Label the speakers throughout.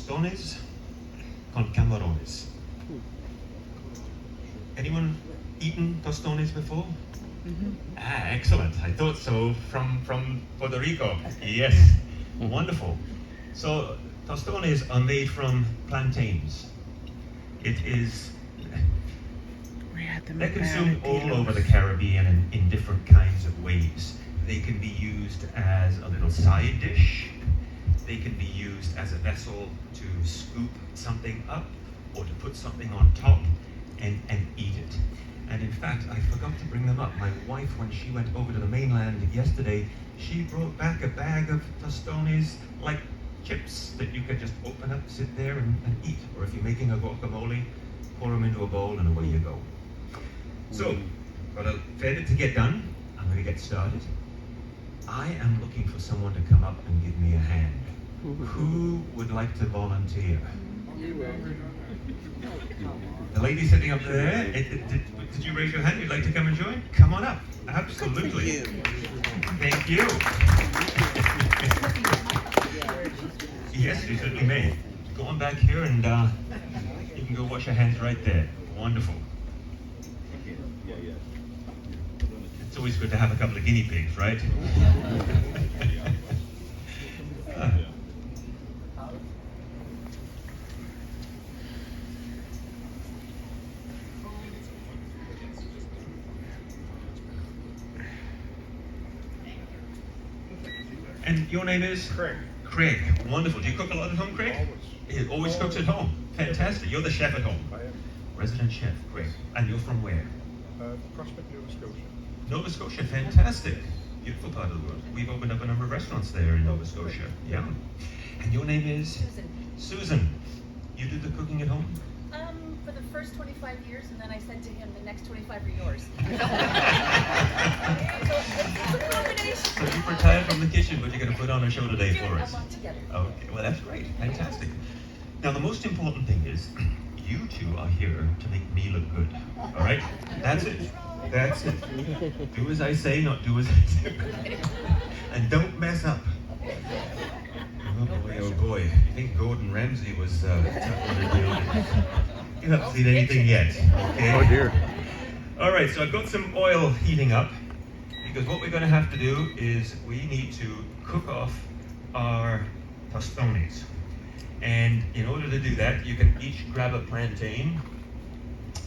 Speaker 1: tostones con camarones. Anyone eaten tostones before? Ah, excellent. I thought so. From Puerto Rico. Yes. Wonderful. So tostones are made from plantains. It is they're consumed all over the Caribbean in different kinds of ways. They can be used as a little side dish. They can be used as a vessel to scoop something up or to put something on top and eat it. And in fact, I forgot to bring them up. My wife, when she went over to the mainland yesterday, she brought back a bag of tostones, like chips that you could just open up, sit there and eat. Or if you're making a guacamole, pour them into a bowl and away you go. So, got a fair bit to get done. I'm going to get started. I am looking for someone to come up and give me a hand. Who would like to volunteer? The lady sitting up there, did you raise your hand? You'd like to come and join? Come on up. Absolutely. Thank you. Yes, you certainly may. Go on back here and you can go wash your hands right there. Wonderful. It's always good to have a couple of guinea pigs, right? And your name is?
Speaker 2: Craig.
Speaker 1: Craig. Wonderful. Do you cook a lot at home, Craig? He always cooks at home. Fantastic. You're the chef at home.
Speaker 2: I am.
Speaker 1: Resident chef. Great. And you're from where?
Speaker 2: Prospect, Nova Scotia.
Speaker 1: Nova Scotia. Fantastic. Beautiful part of the world. We've opened up a number of restaurants there in Nova Scotia. Yeah. And your name is?
Speaker 3: Susan.
Speaker 1: Susan. You do the cooking at home?
Speaker 3: For the first 25 years, and then I said to him, the next 25 are yours. So it's a combination.
Speaker 1: So you've retired from the kitchen, but you're going to put on a show today for
Speaker 3: Doing
Speaker 1: us.
Speaker 3: a lot together.
Speaker 1: Okay, well that's great. Fantastic. Now the most important thing is, you two are here to make me look good. All right? That's it. That's it. Do as I say, not do as I do. And don't mess up. Oh boy, oh boy. You think Gordon Ramsay was tough to deal with? You haven't seen anything yet, okay?
Speaker 4: Oh dear.
Speaker 1: All right, so I've got some oil heating up, because what we're going to have to do is we need to cook off our tostones. And in order to do that, you can each grab a plantain.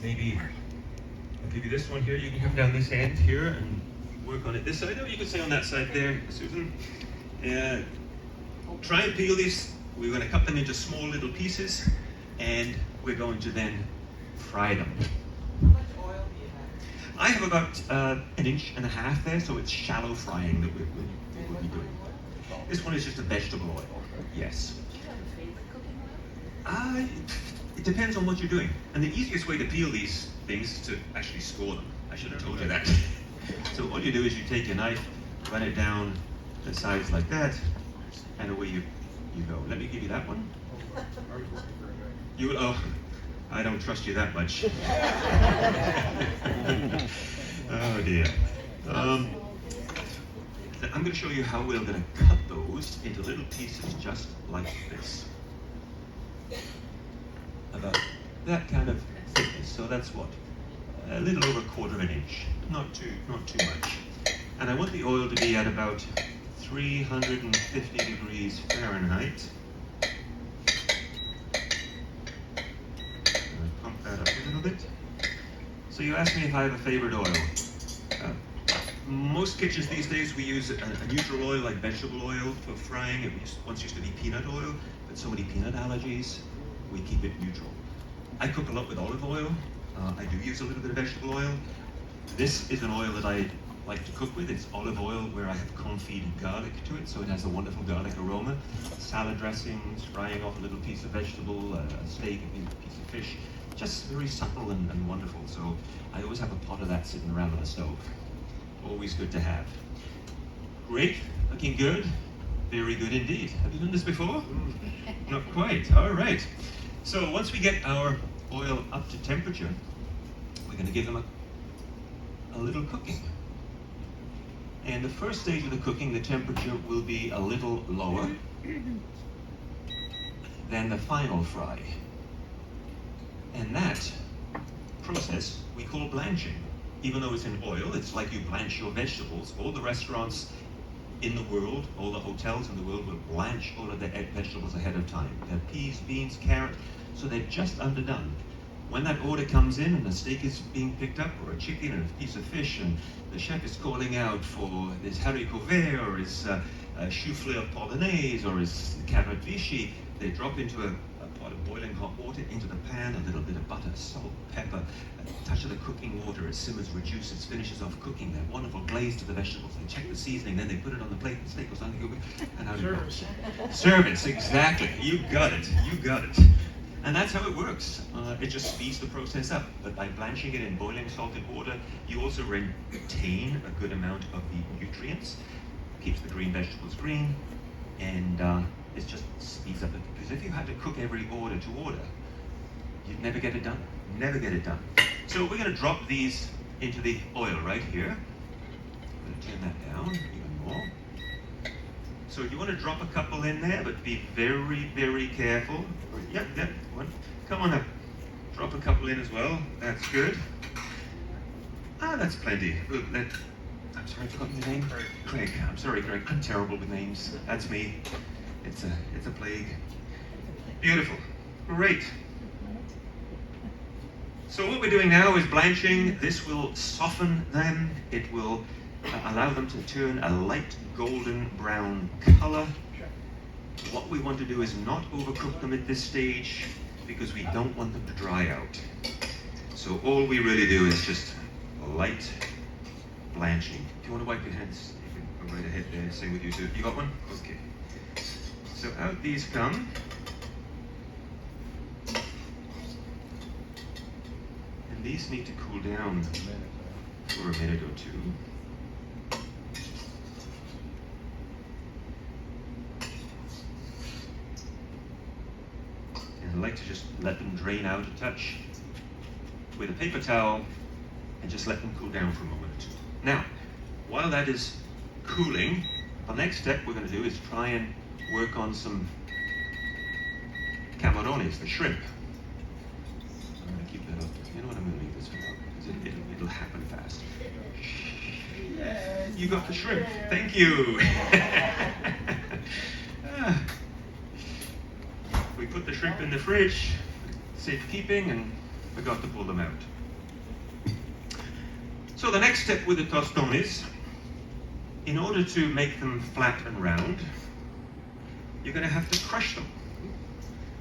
Speaker 1: Maybe I'll give you this one here. You can come down this end here and work on it this side. Or you can stay on that side there, Susan. Try and peel these. We're going to cut them into small little pieces, and we're going to then fry them.
Speaker 5: How much oil do you have?
Speaker 1: I have about 1.5 inches there, so it's shallow frying that we'll be doing. This one is just a vegetable oil. Yes.
Speaker 3: Do you have a favorite cooking oil?
Speaker 1: It depends on what you're doing. And the easiest way to peel these things is to actually score them. I should have told you that. So all you do is you take your knife, run it down the sides like that, and away you go. Let me give you that one. You will, oh, I don't trust you that much. Oh dear. I'm going to show you how we're going to cut those into little pieces just like this. About that kind of thickness. So that's what? A little over 1/4 inch. Not too much. And I want the oil to be at about 350 degrees Fahrenheit. Pump that up a little bit. So you asked me if I have a favorite oil. Most kitchens these days we use a neutral oil like vegetable oil for frying. It once used to be peanut oil, but so many peanut allergies, we keep it neutral. I cook a lot with olive oil. I do use a little bit of vegetable oil. This is an oil that I like to cook with. It's olive oil where I have confit garlic to it, so it has a wonderful garlic aroma. Salad dressings, frying off a little piece of vegetable, a steak, a piece of fish. Just very subtle and wonderful. So I always have a pot of that sitting around on the stove. Always good to have. Great, looking good. Very good indeed. Have you done this before? Not quite, all right. So once we get our oil up to temperature, we're going to give them a little cooking. And the first stage of the cooking, the temperature will be a little lower. than the final fry. And that process we call blanching. Even though it's in oil, it's like you blanch your vegetables. All the restaurants in the world, all the hotels in the world will blanch all of their vegetables ahead of time. They're peas, beans, carrot, so they're just underdone. When that order comes in and a steak is being picked up, or a chicken or a piece of fish, and the chef is calling out for his haricot vert or his chou-fleur polonaise or his carrot vichy, they drop into a pot of boiling hot water, into the pan, a little bit of butter, salt, pepper, a touch of the cooking water. It simmers, reduces, finishes off cooking. That wonderful glaze to the vegetables. They check the seasoning, then they put it on the plate. The steak goes on, and out it goes. Service, exactly. You got it. You got it. And that's how it works. It just speeds the process up. But by blanching it in boiling salted water, you also retain a good amount of the nutrients, keeps the green vegetables green, and it just speeds up it. Because if you had to cook every order to order, you'd never get it done. Never get it done. So we're going to drop these into the oil right here. I'm going to turn that down even more. So you want to drop a couple in there, but be very, very careful. Yep, one. Come on up. Drop a couple in as well. That's good. That's plenty. Look, I'm sorry, I forgot your name. Craig. I'm sorry, Craig. I'm terrible with names. That's me. It's a plague. Beautiful. Great. So what we're doing now is blanching. This will soften them. It will allow them to turn a light golden brown color. What we want to do is not overcook them at this stage because we don't want them to dry out. So all we really do is just light blanching. If you want to wipe your hands, you can go right ahead there. Same with you too. You got one? Okay. So out these come. And these need to cool down for a minute or two. I like to just let them drain out a touch with a paper towel and just let them cool down for a moment or two. Now, while that is cooling, the next step we're going to do is try and work on some camarones, the shrimp. I'm going to keep that up. You know what, I'm going to leave this for now because it'll happen fast. Yeah, you got the shrimp. Thank you. We put the shrimp in the fridge, safekeeping, and forgot to pull them out. So the next step with the tostones, in order to make them flat and round, you're going to have to crush them.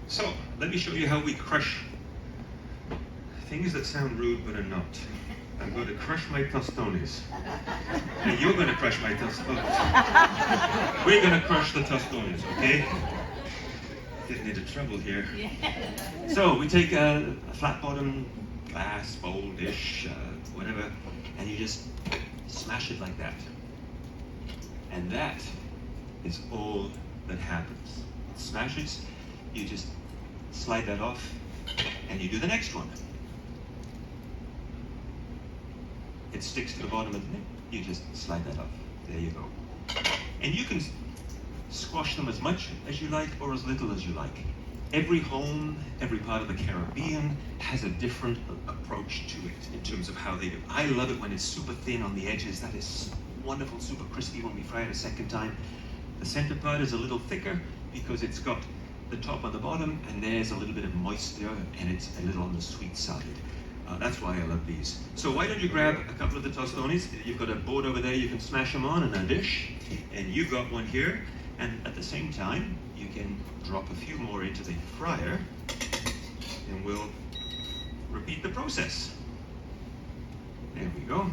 Speaker 1: So let me show you how we crush things that sound rude but are not. I'm going to crush my tostones. And you're going to crush my tostones. We're going to crush the tostones, okay? Getting into trouble here. So we take a flat bottom glass, bowl, dish, whatever, and you just smash it like that. And that is all that happens. Smash it, you just slide that off, and you do the next one. It sticks to the bottom of the thing, you just slide that off. There you go. And you can squash them as much as you like or as little as you like. Every home, every part of the Caribbean has a different approach to it in terms of how they do. I love it when it's super thin on the edges. That is wonderful, super crispy when we fry it a second time. The center part is a little thicker because it's got the top and the bottom, and there's a little bit of moisture, and it's a little on the sweet side. That's why I love these. So why don't you grab a couple of the tostones? You've got a board over there, you can smash them on in a dish, and you've got one here. And at the same time, you can drop a few more into the fryer, and we'll repeat the process. There we go.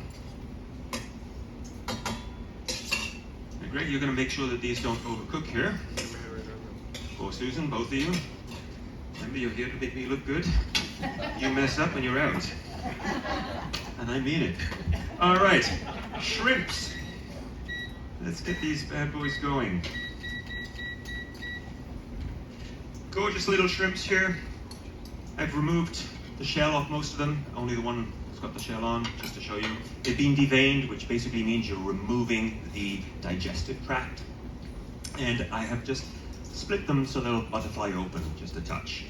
Speaker 1: And Greg, you're going to make sure that these don't overcook here. Or Susan, both of you. Remember, you're here to make me look good. You mess up and you're out. And I mean it. All right, shrimps. Let's get these bad boys going. Gorgeous little shrimps here. I've removed the shell off most of them, only the one that's got the shell on, just to show you. They've been deveined, which basically means you're removing the digestive tract. And I have just split them so they'll butterfly open just a touch.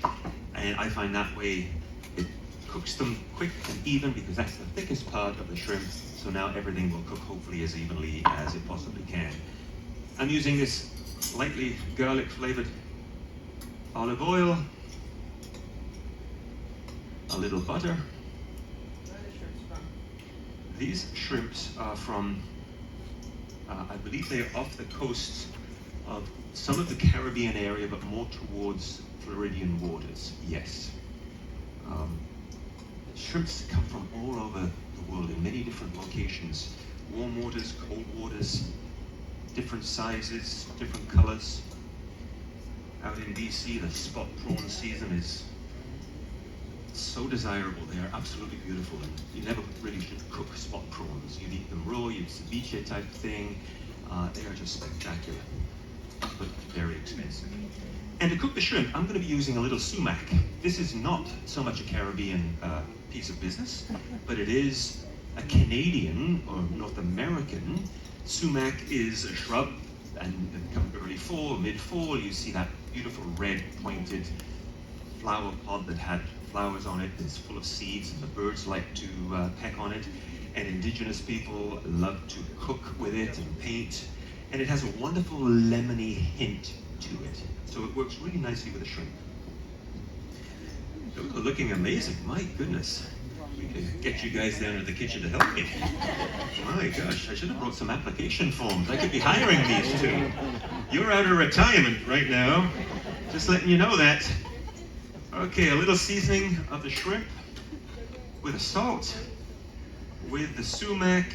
Speaker 1: And I find that way it cooks them quick and even because that's the thickest part of the shrimp. So now everything will cook hopefully as evenly as it possibly can. I'm using this lightly garlic flavored olive oil, a little butter.
Speaker 5: Where are the shrimps from?
Speaker 1: These shrimps are from, I believe they are off the coast of some of the Caribbean area, but more towards Floridian waters, yes. Shrimps come from all over the world in many different locations. Warm waters, cold waters, different sizes, different colors. Out in BC, the spot prawn season is so desirable. They are absolutely beautiful, and you never really should cook spot prawns. You'd eat them raw, you'd ceviche type thing. They are just spectacular, but very expensive. And to cook the shrimp, I'm going to be using a little sumac. This is not so much a Caribbean piece of business, but it is a Canadian or North American. Sumac is a shrub, and come early fall, mid-fall, you see that beautiful red pointed flower pod that had flowers on it. It's full of seeds, and the birds like to peck on it. And indigenous people love to cook with it and paint. And it has a wonderful lemony hint to it. So it works really nicely with the shrimp. Those are looking amazing, my goodness. We could get you guys down to the kitchen to help me. My gosh, I should have brought some application forms. I could be hiring these two. You're out of retirement right now. Just letting you know that. Okay, a little seasoning of the shrimp with the salt, with the sumac.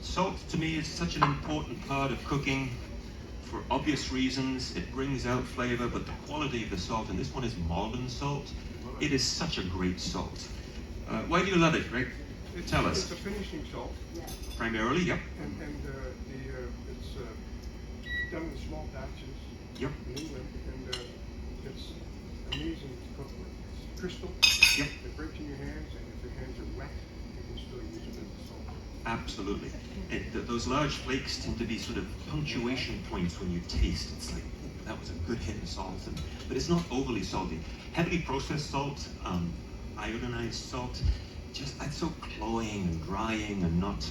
Speaker 1: Salt to me is such an important part of cooking for obvious reasons. It brings out flavor, but the quality of the salt, and this one is Malden salt, it is such a great salt. Why do you love it, Greg? Tell us.
Speaker 2: It's a finishing salt,
Speaker 1: Primarily, yep.
Speaker 2: and it's done in small batches
Speaker 1: Yep.
Speaker 2: in England, and it's amazing to cook with. It's crystal.
Speaker 1: Yep.
Speaker 2: It breaks in your hands, and if your hands are wet, you can still use it as a salt.
Speaker 1: Absolutely. Those large flakes tend to be sort of punctuation points when you taste. It's like, that was a good hit of salt, but it's not overly salty. Heavily processed salt, iodinized salt, just that's so cloying and drying and not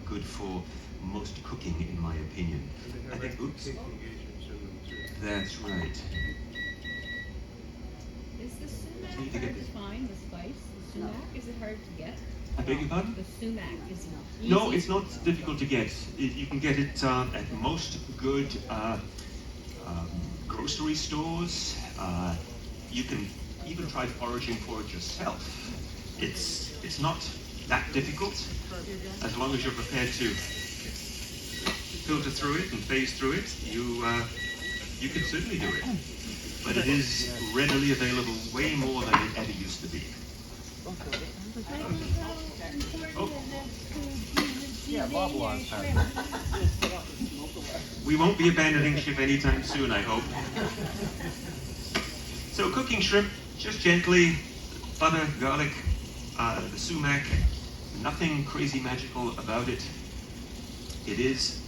Speaker 1: good for most cooking, in my opinion.
Speaker 2: And
Speaker 1: I
Speaker 2: they
Speaker 1: think,
Speaker 2: have
Speaker 1: oops,
Speaker 2: cooking agents in them too.
Speaker 1: that's right.
Speaker 4: Is the sumac
Speaker 1: Need to get
Speaker 4: hard to
Speaker 1: this-
Speaker 4: find, the spice? The sumac, is it hard to get?
Speaker 1: I beg your pardon?
Speaker 4: The sumac is easy.
Speaker 1: No, it's not difficult to get. You can get it at most good grocery stores. You can even try foraging for it yourself. It's not that difficult, as long as you're prepared to filter through it and phase through it. You can certainly do it, but it is readily available way more than it ever used to be. Oh. We won't be abandoning ship anytime soon, I hope. So cooking shrimp, just gently, butter, garlic, the sumac, nothing crazy magical about it. It is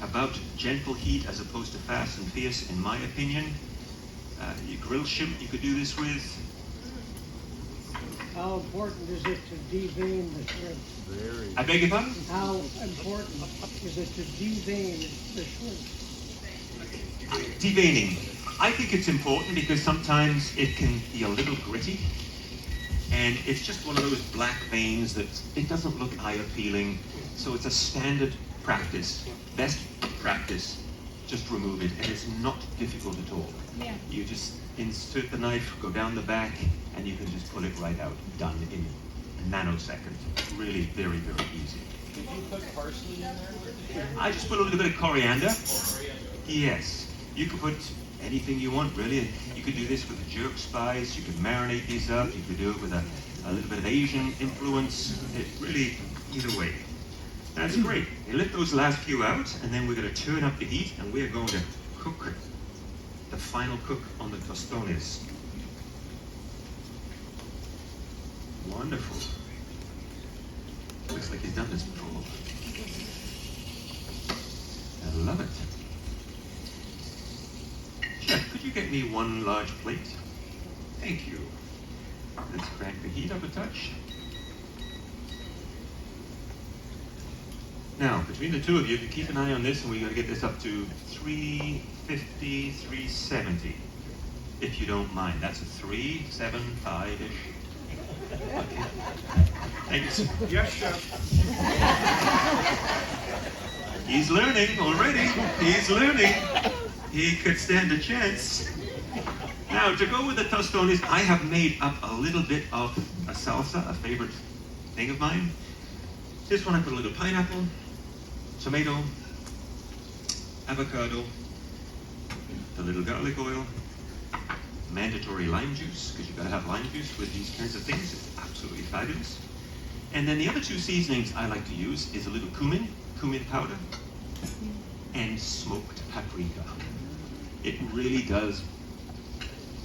Speaker 1: about gentle heat as opposed to fast and fierce, in my opinion. You grill shrimp, you could do this with.
Speaker 6: How important is it to devein the shrimp?
Speaker 1: I beg your pardon?
Speaker 6: How important is it to devein the shrimp?
Speaker 1: Deveining. I think it's important because sometimes it can be a little gritty, and it's just one of those black veins that it doesn't look eye appealing. So it's a standard practice, best practice. Just remove it, and it's not difficult at all.
Speaker 4: Yeah.
Speaker 1: You just insert the knife, go down the back, and you can just pull it right out. Done in a nanosecond. Really very, very easy.
Speaker 5: Did you put parsley in there?
Speaker 1: I just put a little bit of coriander. Yes. You could put anything you want, really. You could do this with a jerk spice. You could marinate these up. You could do it with a little bit of Asian influence. It really, either way. That's great. You let those last few out, and then we're going to turn up the heat, and we're going to cook the final cook on the tostones. Wonderful. Looks like he's done this before. Love it. Chef, could you get me one large plate? Thank you. Let's crank the heat up a touch. Now, between the two of you, if you keep an eye on this, and we're going to get this up to 350, 370, if you don't mind. That's a 375-ish. Okay. Thanks.
Speaker 2: Yes, chef.
Speaker 1: He's learning already. He's learning. He could stand a chance. Now, to go with the tostones, I have made up a little bit of a salsa, a favorite thing of mine. This one I put a little pineapple, tomato, avocado, a little garlic oil, mandatory lime juice, because you've got to have lime juice with these kinds of things. It's absolutely fabulous. And then the other two seasonings I like to use is a little cumin powder, and smoked paprika. It really does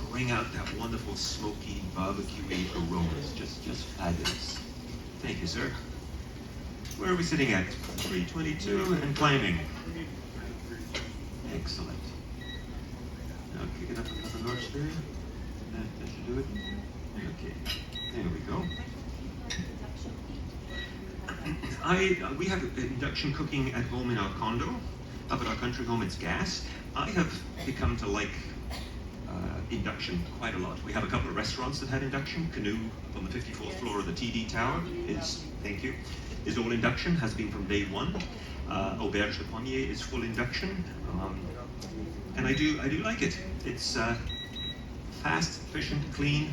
Speaker 1: bring out that wonderful smoky, barbecue-y aroma. It's just fabulous. Thank you, sir. Where are we sitting at? 322 and climbing. Excellent. Now kick it up another notch there. That should do it. Okay, there we go. We have induction cooking at home in our condo. Up at our country home, it's gas. I have become to like induction quite a lot. We have a couple of restaurants that had induction. Canoe up on the 54th floor of the TD Tower is, thank you, is all induction, has been from day one. Auberge de Pognier is full induction. And I do like it. It's fast, efficient, clean.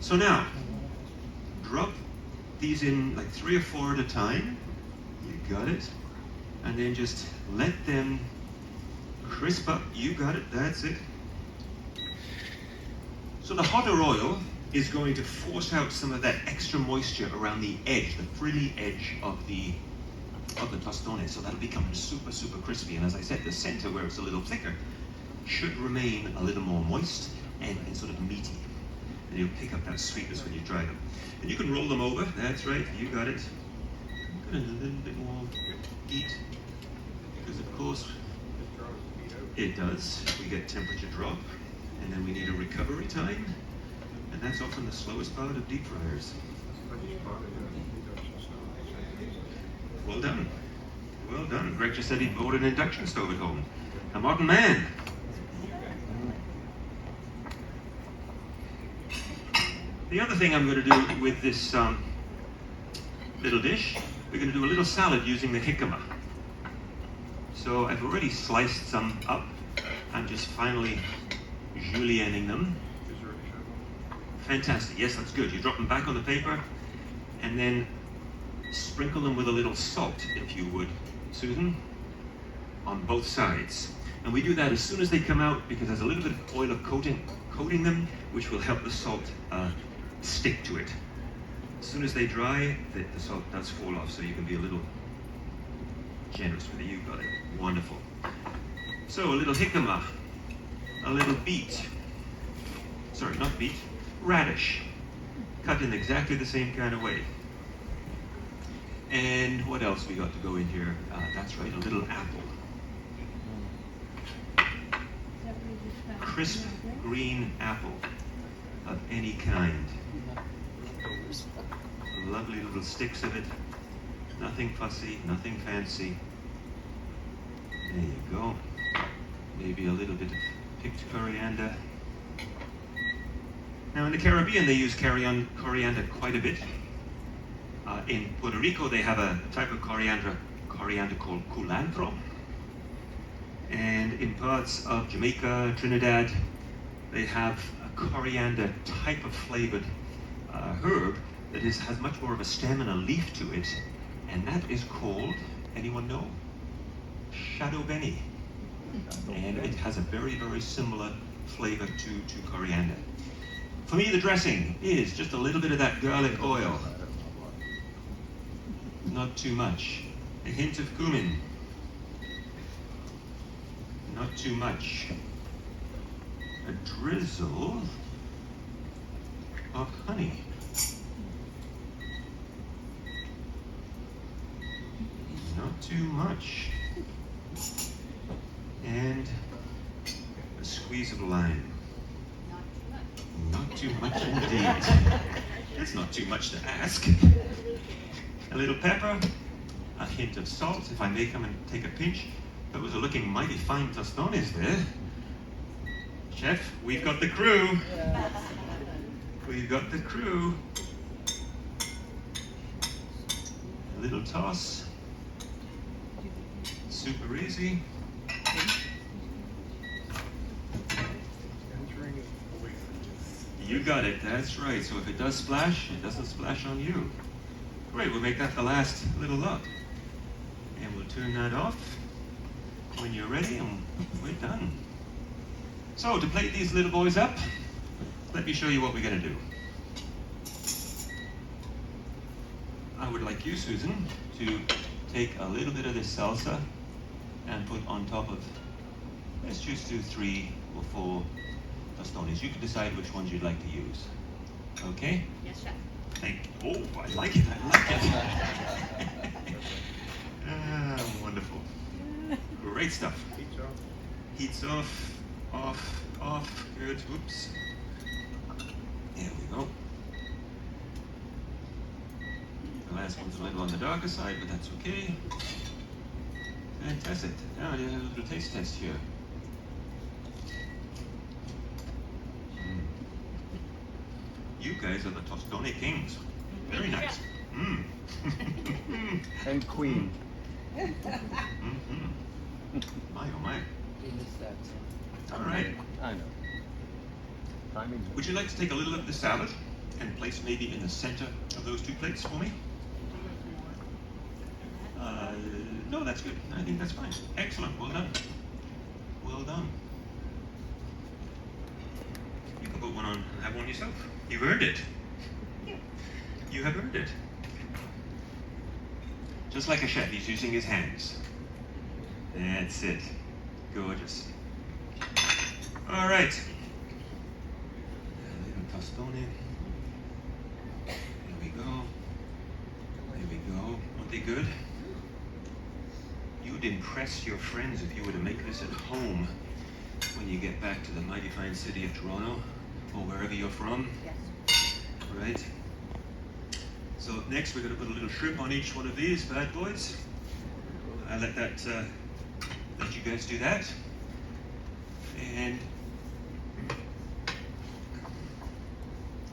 Speaker 1: So now, drop these in like 3 or 4 at a time. You got it. And then just let them crisp up. You got it, that's it. So the hotter oil is going to force out some of that extra moisture around the edge, the frilly edge of the tostone. So that'll become super, super crispy. And as I said, the center, where it's a little thicker, should remain a little more moist and sort of meaty. And you'll pick up that sweetness when you dry them. And you can roll them over, that's right, you got it. Put in a little bit more heat, because of course it does. We get temperature drop, and then we need a recovery time, and that's often the slowest part of deep fryers. Well done. Well done. Greg just said he bought an induction stove at home. A modern man. The other thing I'm going to do with this little dish, we're going to do a little salad using the jicama. So I've already sliced some up. I'm just finally julienning them. Fantastic. Yes, that's good. You drop them back on the paper, and then sprinkle them with a little salt, if you would, Susan, on both sides. And we do that as soon as they come out, because there's a little bit of oil of coating them, which will help the salt stick to it. As soon as they dry, the salt does fall off, so you can be a little generous with it. You got it. Wonderful. So a little jicama, a little beet, sorry, not beet, radish, cut in exactly the same kind of way. And what else we got to go in here? That's right, a little apple. Crisp green apple of any kind. Lovely little sticks of it. Nothing fussy, nothing fancy. There you go. Maybe a little bit of picked coriander. Now in the Caribbean they use coriander quite a bit. In Puerto Rico they have a type of coriander called culantro. And in parts of Jamaica, Trinidad, they have a coriander type of flavored herb that has much more of a stem and a leaf to it, and that is called, anyone know? Shadow Benny. And it has a very, very similar flavor to coriander. For me, the dressing is just a little bit of that garlic oil. Not too much. A hint of cumin. Not too much. A drizzle of honey. Not too much. and a squeeze of lime. Not too much indeed. That's not too much to ask. A little pepper, a hint of salt, if I may come and take a pinch. Those are looking mighty fine tostones there. Chef, we've got the crew. We've got the crew. A little toss. Super easy.
Speaker 2: Entering it away from you.
Speaker 1: You got it, that's right. So if it does splash, it doesn't splash on you. Great, we'll make that the last little lot. And we'll turn that off when you're ready, and we're done. So to plate these little boys up, let me show you what we're gonna do. I would like you, Susan, to take a little bit of this salsa and put on top of, let's just do 3 or 4 tostones. You can decide which ones you'd like to use. Okay?
Speaker 3: Yes, chef.
Speaker 1: Oh, I like it, I like it. Ah, wonderful. Great stuff.
Speaker 2: Heat's off.
Speaker 1: Heats off, off, good, whoops. There we go. The last one's a little on the darker side, but that's okay. Fantastic. Now you have a little taste test here. You guys are the tostone kings. Very nice. Mm.
Speaker 7: And Queen.
Speaker 1: Mm-hmm. My oh my.
Speaker 7: You missed that.
Speaker 1: All right.
Speaker 7: I know. Timing's
Speaker 1: Would you like to take a little of the salad and place maybe in the center of those 2 plates for me? No, that's good. I think that's fine. Excellent. Well done. Well done. You can put one on and have one yourself. You've earned it. You have earned it. Just like a chef, he's using his hands. That's it. Gorgeous. All right. A little tostone. There we go. There we go. Aren't they good? You'd impress your friends if you were to make this at home when you get back to the mighty fine city of Toronto or wherever you're from.
Speaker 3: Yes.
Speaker 1: Right. So next we're going to put a little shrimp on each one of these bad boys. I'll let you guys do that. And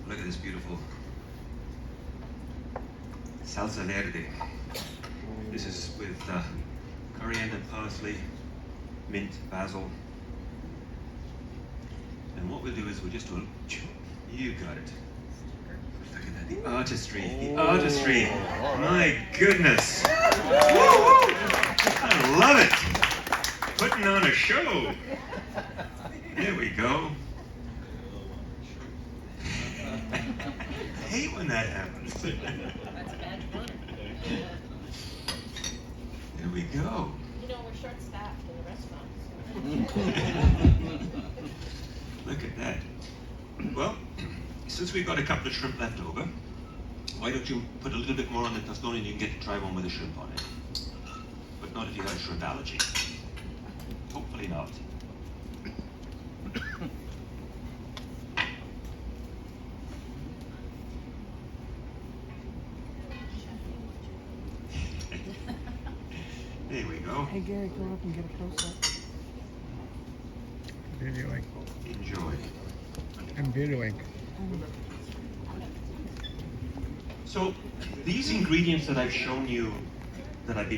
Speaker 1: look at this beautiful salsa verde. This is with coriander, parsley, mint, basil. And what we'll do is we'll just do you got it. Look at that, the artistry, the artistry. My goodness. Woo-hoo! I love it. Putting on a show. There we go. I hate when that happens.
Speaker 4: That's a badge of honor.
Speaker 1: There we go.
Speaker 4: You know, we're short-staffed in the restaurant.
Speaker 1: Look at that. Well, since we've got a couple of shrimp left over, why don't you put a little bit more on the tostone and you can get to try one with a shrimp on it. But not if you have a shrimp allergy. Hopefully not. There we go.
Speaker 6: Hey Gary, go up and get a close-up.
Speaker 2: Videoing.
Speaker 1: Enjoy.
Speaker 2: I'm videoing.
Speaker 1: So these ingredients that I've shown you, that I've been